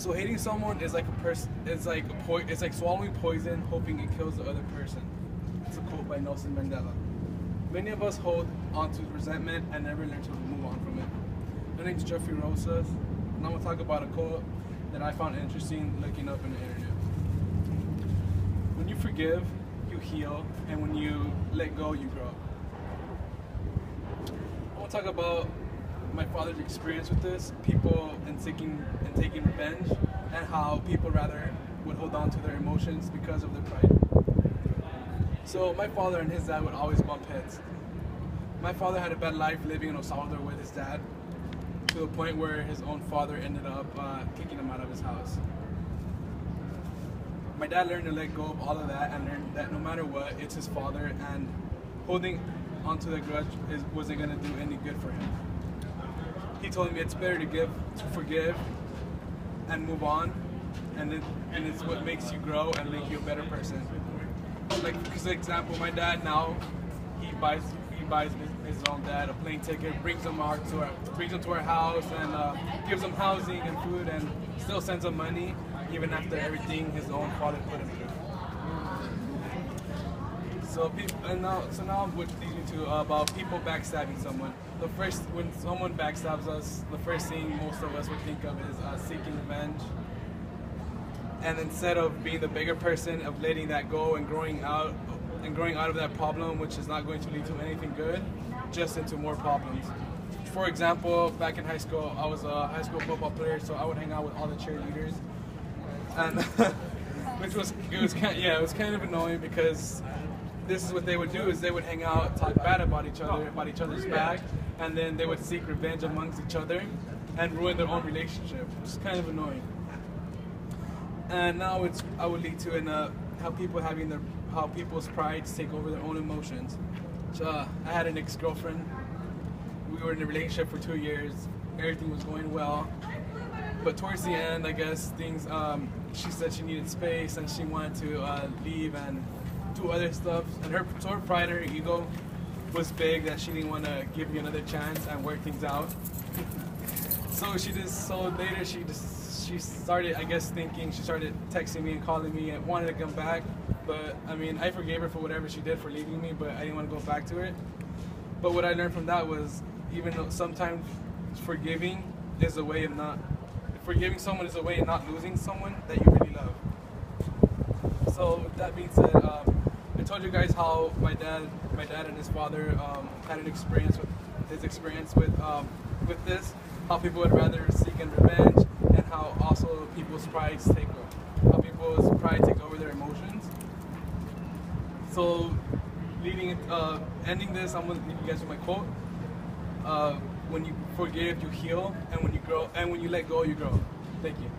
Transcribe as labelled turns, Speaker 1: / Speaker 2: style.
Speaker 1: So hating someone is like a person. It's like swallowing poison, hoping it kills the other person. It's a quote by Nelson Mandela. Many of us hold onto resentment and never learn to move on from it. My name's Jeffrey Rosas, and I'm gonna talk about a quote that I found interesting looking up on the internet. When you forgive, you heal, and when you let go, you grow. I want to talk about my father's experience with this, people and taking revenge, and how people rather would hold on to their emotions because of their pride. So my father and his dad would always bump heads. My father had a bad life living in El Salvador with his dad, to the point where his own father ended up kicking him out of his house. My dad learned to let go of all of that and learned that no matter what, it's his father, and holding onto the grudge wasn't going to do any good for him. He told me it's better to forgive and move on, and it's what makes you grow and make you a better person. Like, for example, my dad now, he buys his own dad a plane ticket, brings him to our house, and gives him housing and food, and still sends him money even after everything his own father put him through. So now what leads me to about people backstabbing someone. When someone backstabs us, the first thing most of us would think of is seeking revenge. And instead of being the bigger person, of letting that go and growing out of that problem, which is not going to lead to anything good, just into more problems. For example, back in high school, I was a high school football player, so I would hang out with all the cheerleaders, and it was kind of annoying because this is what they would do: is they would hang out, talk bad about each other's back, and then they would seek revenge amongst each other and ruin their own relationship, which is kind of annoying. And now I would lead to how people's pride take over their own emotions. So I had an ex-girlfriend. We were in a relationship for 2 years. Everything was going well, but towards the end, I guess things. She said she needed space and she wanted to leave and do other stuff. And her pride and her ego was big that she didn't want to give me another chance and work things out. So later she started, I guess, she started texting me and calling me and wanted to come back. But I mean, I forgave her for whatever she did for leaving me, but I didn't want to go back to it. But what I learned from that was, even though sometimes forgiving someone is a way of not losing someone that you really love. So with that being said, I told you guys how my dad and his father had an experience with this, how people would rather seek revenge, and how also people's pride take over their emotions. So, ending this, I'm gonna leave you guys with my quote. When you forgive, you heal, and when you let go, you grow. Thank you.